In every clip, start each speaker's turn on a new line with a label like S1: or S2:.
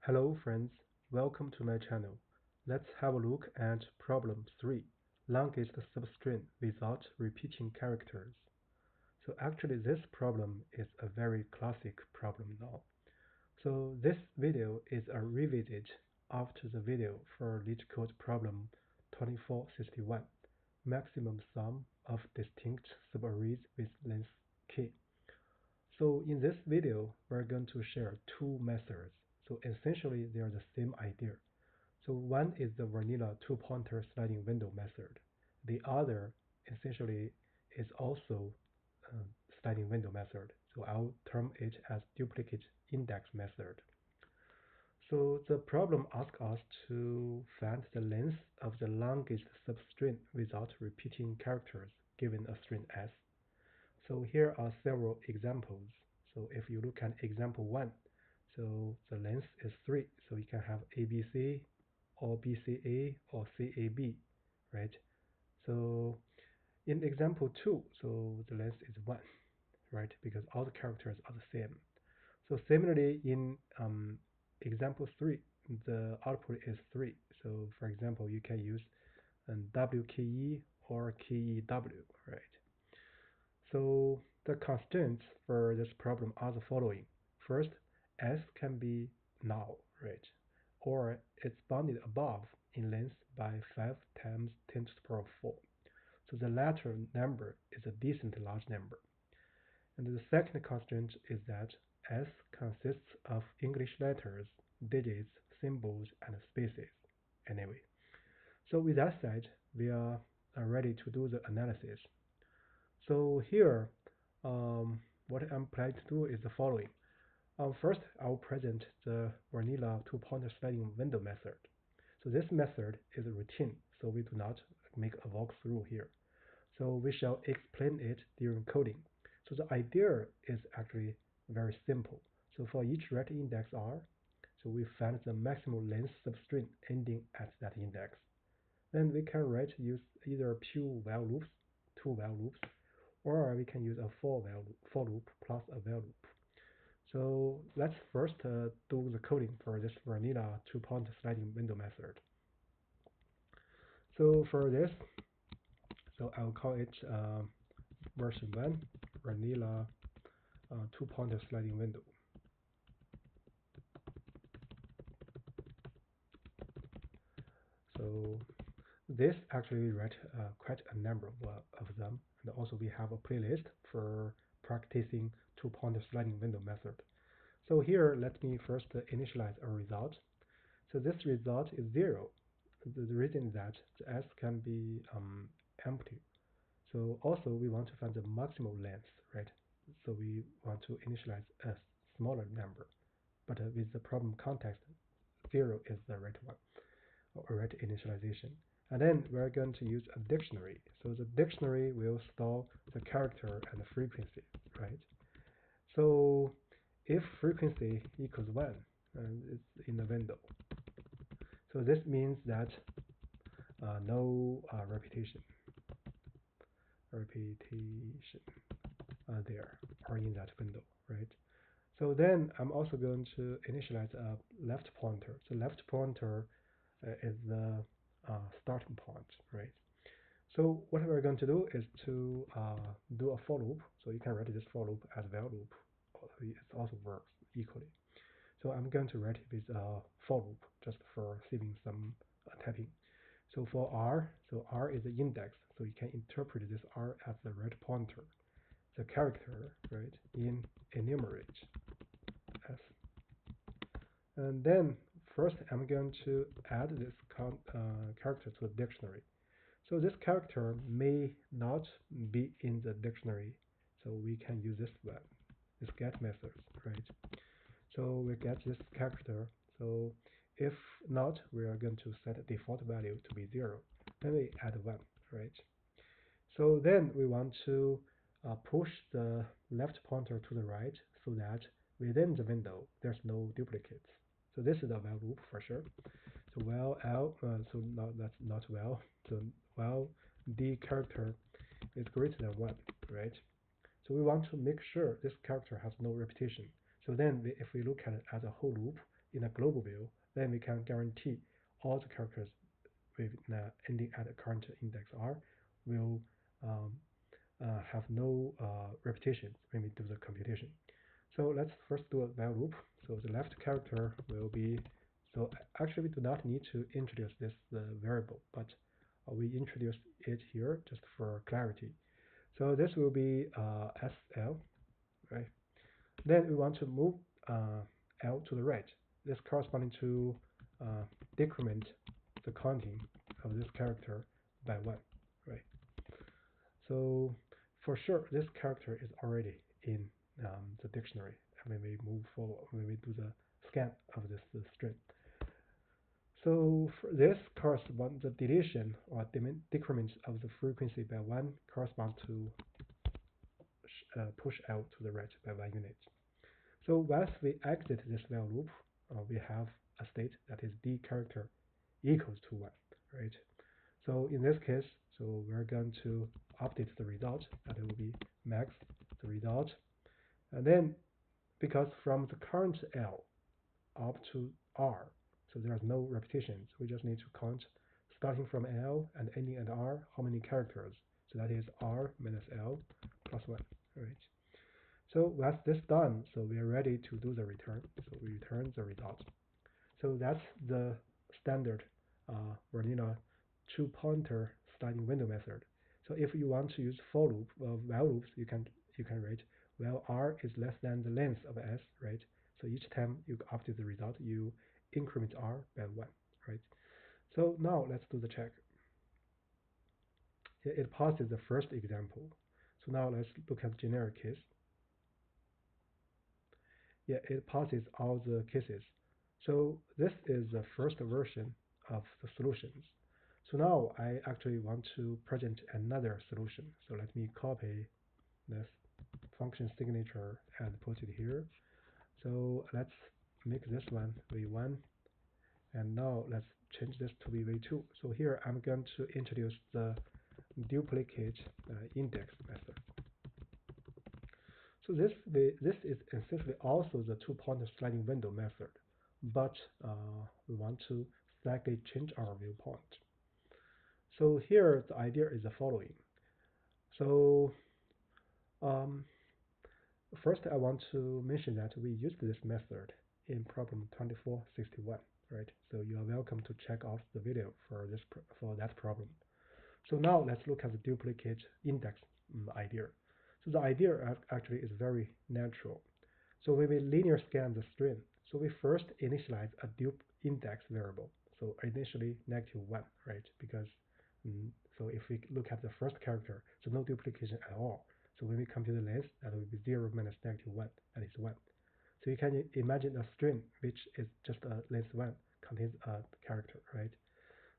S1: Hello friends, welcome to my channel. Let's have a look at problem 3, longest substring without repeating characters. So actually this problem is a very classic problem now. So this video is a revisit after the video for Leetcode problem 2461, maximum sum of distinct subarrays with length k. So in this video, we're going to share two methods. So essentially, they are the same idea. So one is the vanilla two-pointer sliding window method. The other essentially is also sliding window method. So I'll term it as duplicate index method. So the problem asks us to find the length of the longest substring without repeating characters given a string S. So here are several examples. So if you look at example 1, so the length is 3. So you can have ABC or BCA or CAB, right? So in example 2, so the length is 1, right? Because all the characters are the same. So similarly in example 3, the output is 3. So for example, you can use WKE or KEW, right? So the constraints for this problem are the following. First, S can be null, right? Or it's bounded above in length by 5 times 10 to the power 4. So the latter number is a decent large number. And the second constraint is that S consists of English letters, digits, symbols, and spaces. Anyway, so with that said, we are ready to do the analysis. So here, what I'm planning to do is the following. First, I'll present the vanilla two-pointer sliding window method. So this method is a routine, so we do not make a walkthrough here. So we shall explain it during coding. So the idea is actually very simple. So for each ret index R, so we find the maximum length substring ending at that index. Then we can use either pure while loops, two while loops, or we can use a for loop plus a while loop. So let's first do the coding for this vanilla two-pointer sliding window method. So for this, so I'll call it version 1 vanilla two-pointer sliding window. So this actually read quite a number of them, and also we have a playlist for practicing two-pointer sliding window method. So here, let me first initialize a result. So this result is 0. The reason is that the S can be empty. So also we want to find the maximum length, right? So we want to initialize a smaller number, but with the problem context, 0 is the right one, or right initialization. And then we're going to use a dictionary. So the dictionary will store the character and the frequency, right? So if frequency equals 1, and it's in the window, so this means that no repetition there or in that window, right? So then I'm also going to initialize a left pointer. So left pointer is the starting point, right? So what we're going to do is to do a for loop. So you can write this for loop as while loop. It also works equally. So I'm going to write it with a for loop just for saving some typing. So for R, so R is the index. So you can interpret this R as the right pointer, the character, right, in enumerate S. And then first I'm going to add this character to the dictionary. So this character may not be in the dictionary, so we can use this one, this get method, right? So we get this character. So if not, we are going to set a default value to be 0. Then we add 1, right? So then we want to push the left pointer to the right so that within the window there's no duplicates. So this is a while loop for sure. So while L, so that's not while. So while the character is greater than 1, right? So we want to make sure this character has no repetition. So then if we look at it as a whole loop, in a global view, then we can guarantee all the characters with ending at the current index r will um, have no repetitions when we do the computation. So let's first do a while loop. So the left character will be, so actually we do not need to introduce this variable, but we introduce it here just for clarity. So this will be SL, right? Then we want to move L to the right. This corresponding to decrement the counting of this character by 1, right? So for sure, this character is already in the dictionary when we move forward, when we do the scan of this string. So for this corresponds the deletion or decrement of the frequency by 1 corresponds to push L to the right by 1 unit. So once we exit this while loop, we have a state that is d character equals to 1, right? So in this case, so we're going to update the result, and it will be max the result. And then because from the current L up to R, so there's no repetitions, we just need to count starting from L and ending at R, how many characters. So that is R minus L plus 1, right? So once this done, so we are ready to do the return. So we return the result. So that's the standard vanilla two-pointer sliding window method. So if you want to use for loop while loops, you can write while r is less than the length of s, right? So each time you update the result, you increment r by 1, right? So now let's do the check. It passes the first example. So now let's look at the generic case. Yeah, it passes all the cases. So this is the first version of the solutions. So now I actually want to present another solution. So let me copy this function signature and put it here. So let's make this one v1, and now let's change this to be v2. So here I'm going to introduce the duplicate index method. So this is essentially also the two-pointer sliding window method, but we want to slightly change our viewpoint. So here the idea is the following. So um, first I want to mention that we used this method in problem 2461, right? So you are welcome to check out the video for that problem. So now let's look at the duplicate index idea. So the idea actually is very natural. So when we linear scan the string, so we first initialize a dup index variable. So initially -1, right? Because so if we look at the first character, so no duplication at all. So when we compute the length, that will be 0 minus -1, and it's 1. So you can imagine a string which is just a length 1 contains a character, right?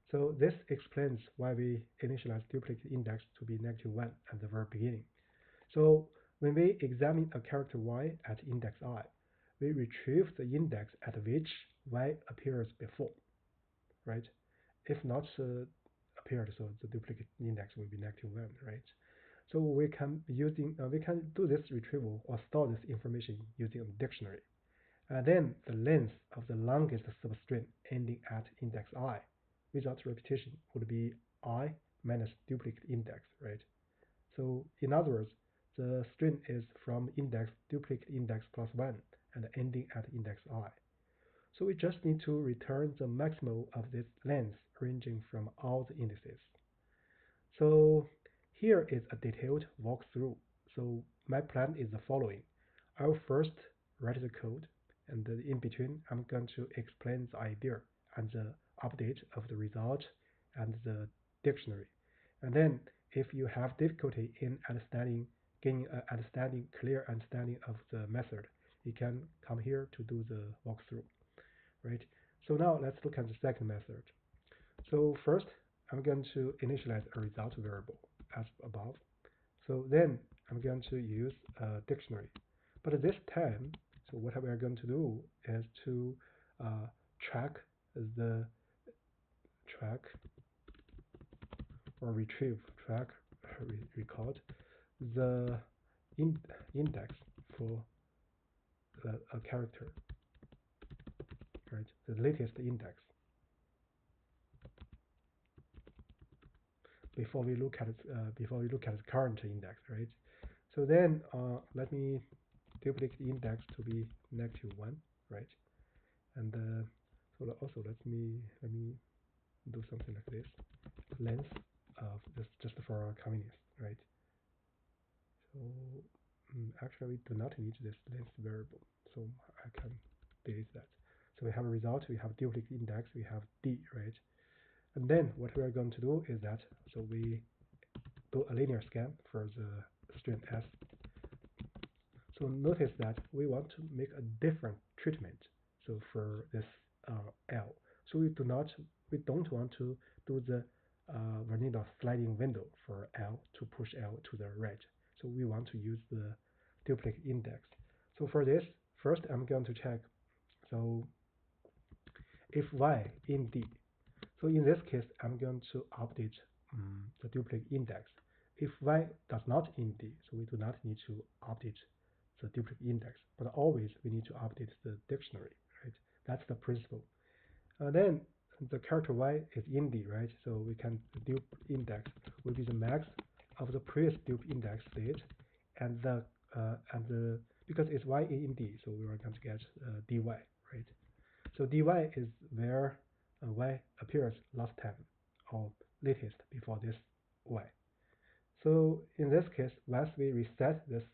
S1: So this explains why we initialize duplicate index to be -1 at the very beginning. So when we examine a character y at index I, we retrieve the index at which y appears before, right? If not appeared, so the duplicate index will be -1, right? So we can do this retrieval or store this information using a dictionary. And then the length of the longest substring ending at index I without repetition would be I minus duplicate index, right? So in other words, the string is from index duplicate index plus 1 and ending at index I. So we just need to return the maximal of this length ranging from all the indices. So here is a detailed walkthrough. So my plan is the following. I will first write the code, and in between I'm going to explain the idea and the update of the result and the dictionary. And then if you have difficulty in gaining clear understanding of the method, you can come here to do the walkthrough, right? So now let's look at the second method. So first, I'm going to initialize a result variable as above. So then I'm going to use a dictionary. But this time, so what we are going to do is to track or record the index for a character, right? The latest index. Before we look at the current index, right? So then let me duplicate the index to be -1, right? And so also let me do something like this. Length of this just for convenience, right? So actually we do not need this length variable, so I can delete that. So we have a result, we have duplicate index, we have d, right? And then what we are going to do is that, so we do a linear scan for the string s. So notice that we want to make a different treatment. So for this L, so we don't want to do the vanilla sliding window for L to push L to the right. So we want to use the duplicate index. So for this, first I'm going to check. So if y in D, so in this case, I'm going to update the duplicate index. If y does not in D, so we do not need to update the duplicate index, but always we need to update the dictionary, right? That's the principle. Then the character y is in D, right? So we can the dup index will be the max of the previous dup index state, and the because it's y in D, so we are going to get dy, right? So dy is where y appears last time or latest before this y. So in this case, once we reset this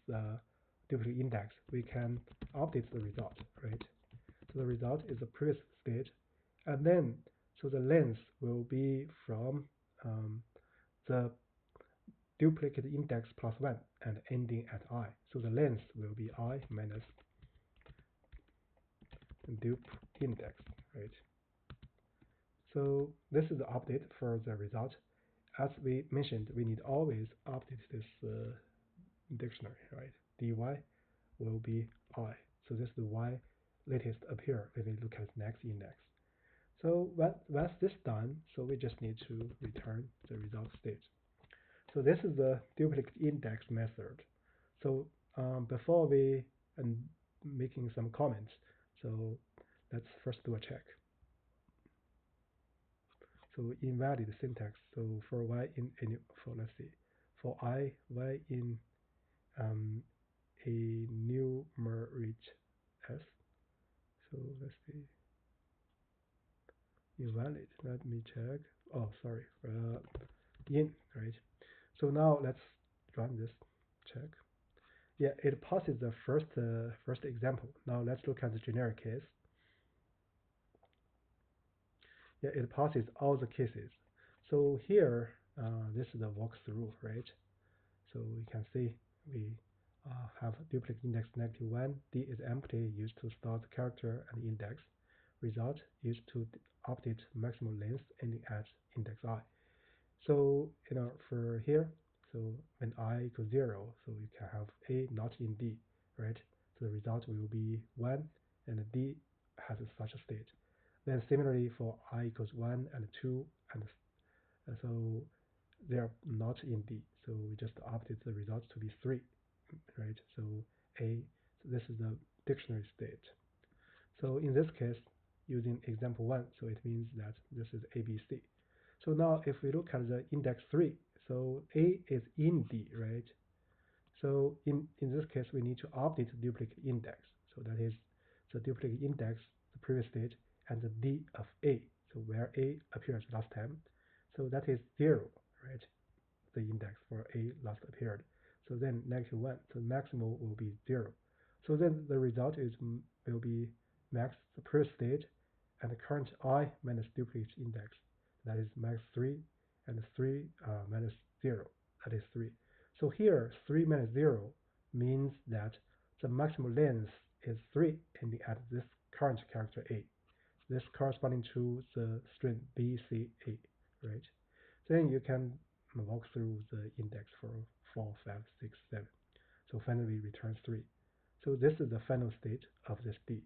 S1: duplicate index, we can update the result, right? So the result is the previous state, and then so the length will be from the duplicate index plus 1 and ending at I. So the length will be I minus dup index, right? So this is the update for the result. As we mentioned, we need always update this dictionary, right? dy will be I. So this is the y latest appear when we look at next index. So once this done, so we just need to return the result state. So this is the duplicate index method. So before we making some comments, so let's first do a check. So invalid syntax. So for y in any, for let's see, for I y in a numerate s. So let's see, invalid. Let me check. Oh, sorry. In, right. So now let's run this check. Yeah, it passes the first example. Now let's look at the generic case. Yeah, it passes all the cases. So here, this is the walkthrough, right? So we can see we have duplicate index -1. D is empty, used to store the character and index. Result used to update maximum length ending at index I. So for here, so when I equals 0, so you can have A not in D, right? So the result will be 1, and D has such a state. Then similarly for I equals 1 and 2, and so they are not in D. So we just update the results to be 3, right? So so this is the dictionary state. So in this case, using example 1, so it means that this is ABC. So now if we look at the index 3, so A is in D, right? So in this case, we need to update the duplicate index. So that is the duplicate index, the previous state, and the D of A, so where A appears last time. So that is 0, right? The index for A last appeared. So then -1, so maximal will be 0. So then the result will be max the previous state and the current I minus duplicate index. That is -3, and 3 minus 0. That is 3. So here 3 minus 0 means that the maximum length is 3 ending at this current character A. This corresponding to the string BCA, right? Then you can walk through the index for 4, 5, 6, 7. So finally returns 3. So this is the final state of this D.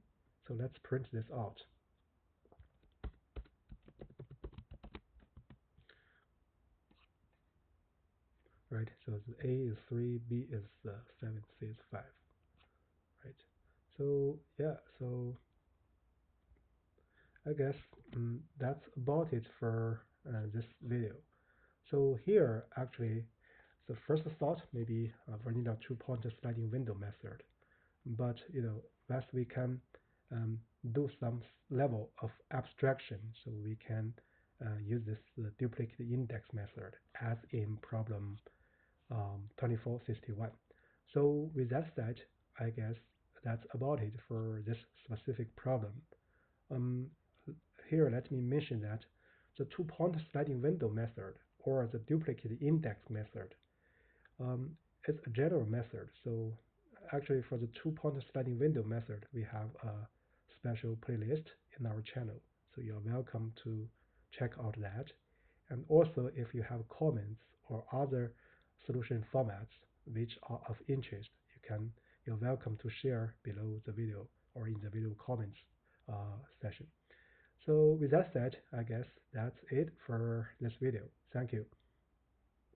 S1: So let's print this out. Right, so A is 3, B is 7, C is 5. Right. So yeah, so I guess that's about it for this video. So here, actually, the first thought maybe we need a two-pointer sliding window method. But thus we can do some level of abstraction, so we can use this duplicate index method as in problem 2461. So with that said, I guess that's about it for this specific problem. Um, Here, let me mention that the two-point sliding window method or the duplicate index method it's a general method. So actually for the two-point sliding window method, we have a special playlist in our channel. So you're welcome to check out that. And also if you have comments or other solution formats which are of interest, you're welcome to share below the video or in the video comments session. So with that said, I guess that's it for this video. Thank you.